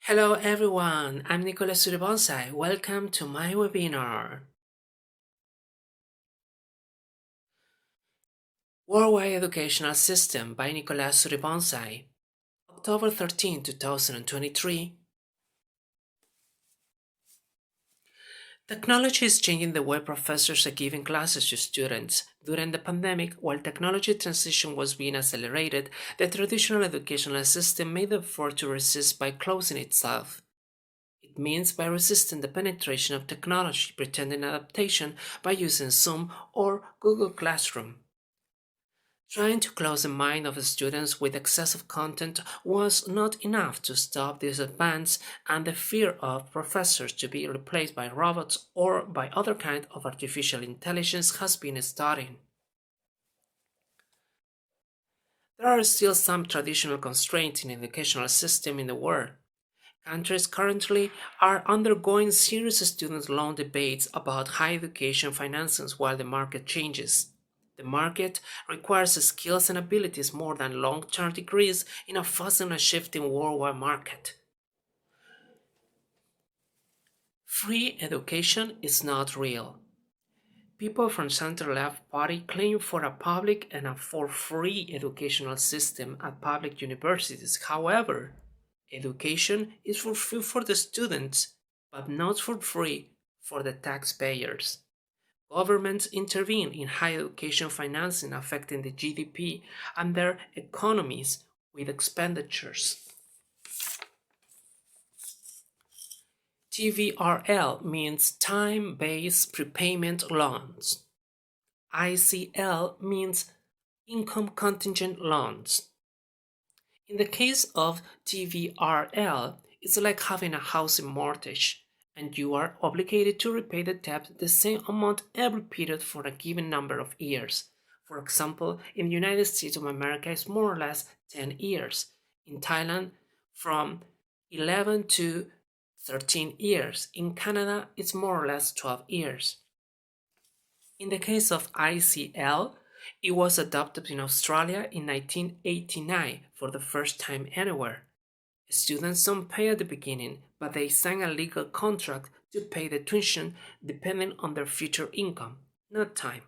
Hello everyone, I'm Nicolas Sourivongxay. Welcome to my webinar. Worldwide Educational System by Nicolas Sourivongxay, October 13, 2023. Technology is changing the way professors are giving classes to students. During the pandemic, while technology transition was being accelerated, the traditional educational system made the effort to resist by closing itself. It means by resisting the penetration of technology, pretending adaptation by using Zoom or Google Classroom. Trying to close the mind of students with excessive content was not enough to stop this advance, and the fear of professors to be replaced by robots or by other kind of artificial intelligence has been starting. There are still some traditional constraints in the educational system in the world. Countries currently are undergoing serious student loan debates about higher education finances while the market changes. The market requires skills and abilities more than long-term degrees in a fast and shifting worldwide market. Free education is not real. People from center-left party claim for a public and a for free educational system at public universities. However, education is for free for the students, but not for free for the taxpayers. Governments intervene in higher education financing affecting the GDP and their economies with expenditures. TBRL means time-based prepayment loans. ICL means income contingent loans. In the case of TBRL, it's like having a housing mortgage, and you are obligated to repay the debt the same amount every period for a given number of years. For example, in the United States of America, it's more or less 10 years. In Thailand, from 11 to 13 years. In Canada, it's more or less 12 years. In the case of ICL, it was adopted in Australia in 1989 for the first time anywhere. Students don't pay at the beginning, but they sign a legal contract to pay the tuition depending on their future income, not time.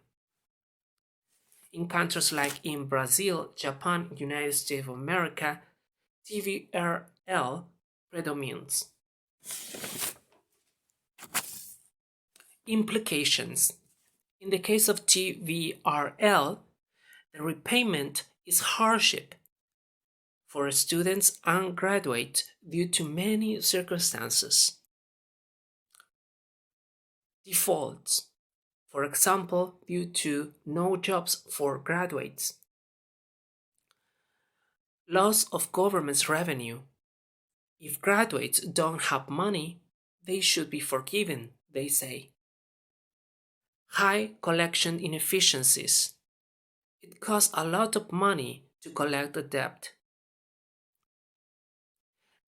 In countries like in Brazil, Japan, United States of America, TBRL predominates. Implications. In the case of TBRL, the repayment is hardship for students and graduates due to many circumstances. Defaults, for example, due to no jobs for graduates. Loss of government's revenue. If graduates don't have money, they should be forgiven, they say. High collection inefficiencies. It costs a lot of money to collect the debt.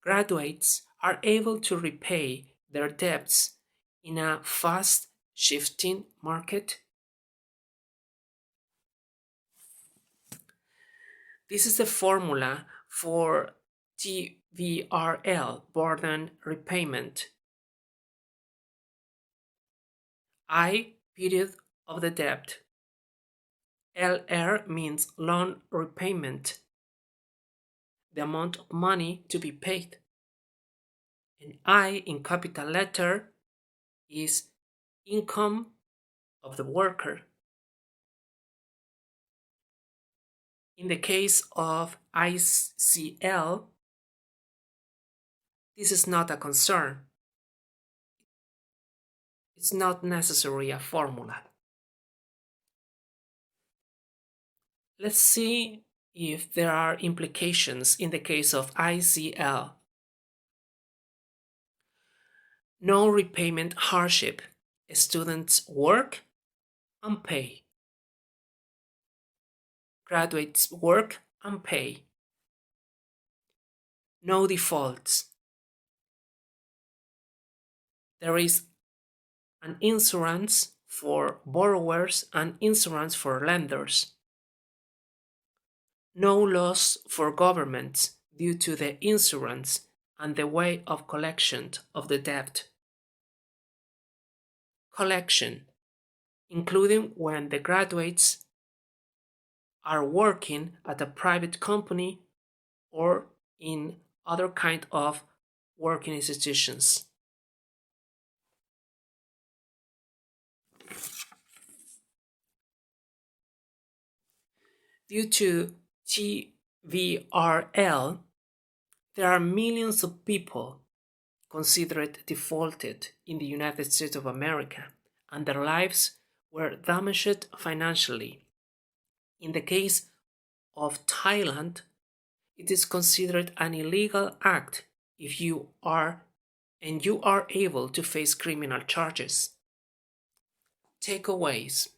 Graduates are able to repay their debts in a fast shifting market. This is the formula for TBRL, burden repayment. I, period of the debt. LR means loan repayment, the amount of money to be paid. And I in capital letter is income of the worker. In the case of ICL, this is not a concern. It's not necessarily a formula. Let's see if there are implications in the case of ICL. No repayment hardship. Students work and pay. Graduates work and pay. No defaults. There is an insurance for borrowers and insurance for lenders. No loss for governments due to the insurance and the way of collection of the debt. Collection, including when the graduates are working at a private company or in other kind of working institutions. Due to TBRL, there are millions of people considered defaulted in the United States of America, and their lives were damaged financially. In the case of Thailand, it is considered an illegal act if you are able to face criminal charges. Takeaways.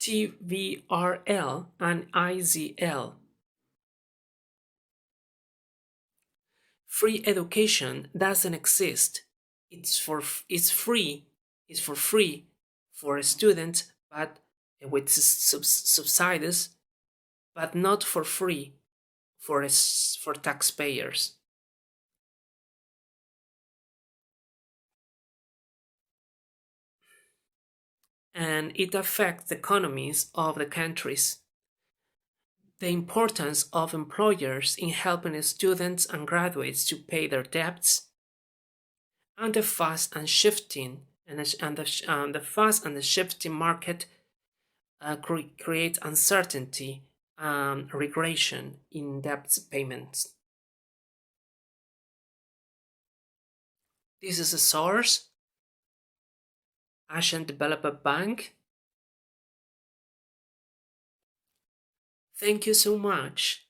TBRL and ICL. Free education doesn't exist. It's free. It's for free for students, but with subsidies, but not for free for taxpayers. And it affects the economies of the countries. The importance of employers in helping students and graduates to pay their debts, and the fast and shifting market create uncertainty and regression in debt payments. This is a source, Asian Developer Bank. Thank you so much.